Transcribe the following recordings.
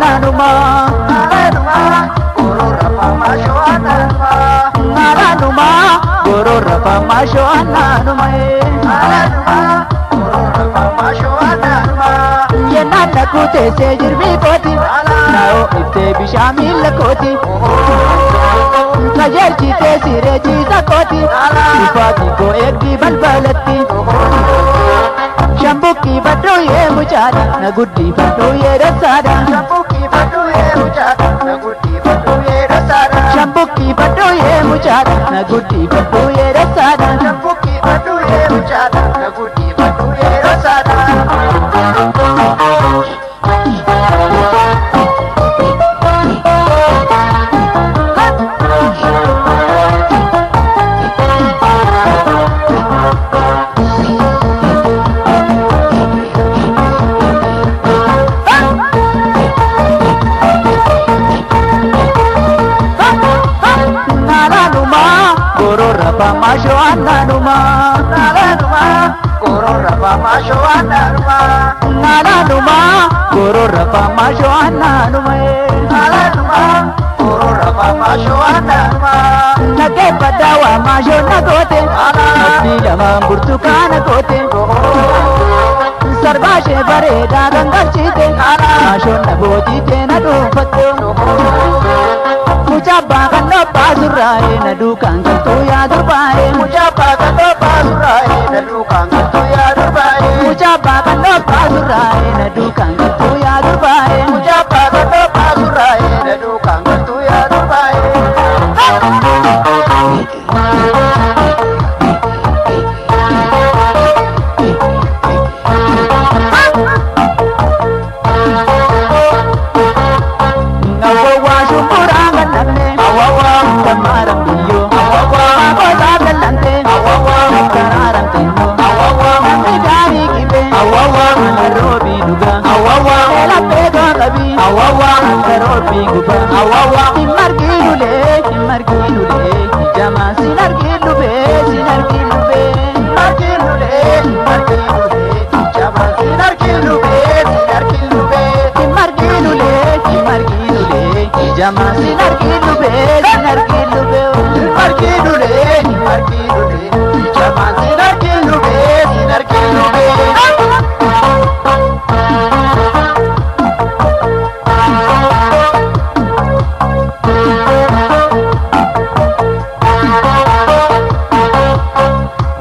ananuma gorora famasho ananuma ananuma gorora famasho ananuma gorora famasho ananuma yenana kute sejirmi koti nao ifte bishamil koti kajerchi te sire chisa koti sifati ko ekdi balbalatti Shambuki badu ye mujada na guddi badu ye rasada Shambuki badu ye mujada na guddi badu ye rasada Shambuki badu ye mujada na guddi badu ye rasada Shambuki badu ye mujada na guddi badu ye rasada Famasho ananuma nalanuma gorora famasho ananuma nalanuma gorora famasho ananuma nalanuma gorora famasho ananuma nage padawa masho nagote nabila mamburtukana gote sarvashe bareda gangarchite masho nabojite nadufatto Mujaba kano pasurae na dukan kanto ya durbae Mujaba kano pasurae na dukan kanto ya durbae Mujaba kano pasurae na dukan kanto ya durbae Mujaba kano pasurae na dukan kanto ya durbae Jama sinar kilube markidule jama sinar kilube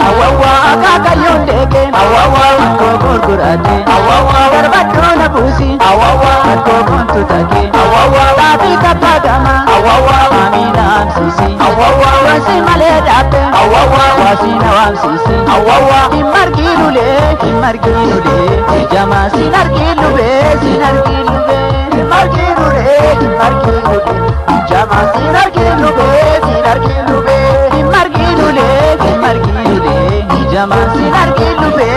awawa akaka yondege awawa kogurgurade awawa barbadona busi awawa kogontutake awawa Padama, awawa, amina amsisi, awawa, wasi maledape, awawa, wasi nawamsisi, awawa, imargilule, jama sinargilube, imargilule, jama sinargilube, imargilule, jama sinargilube,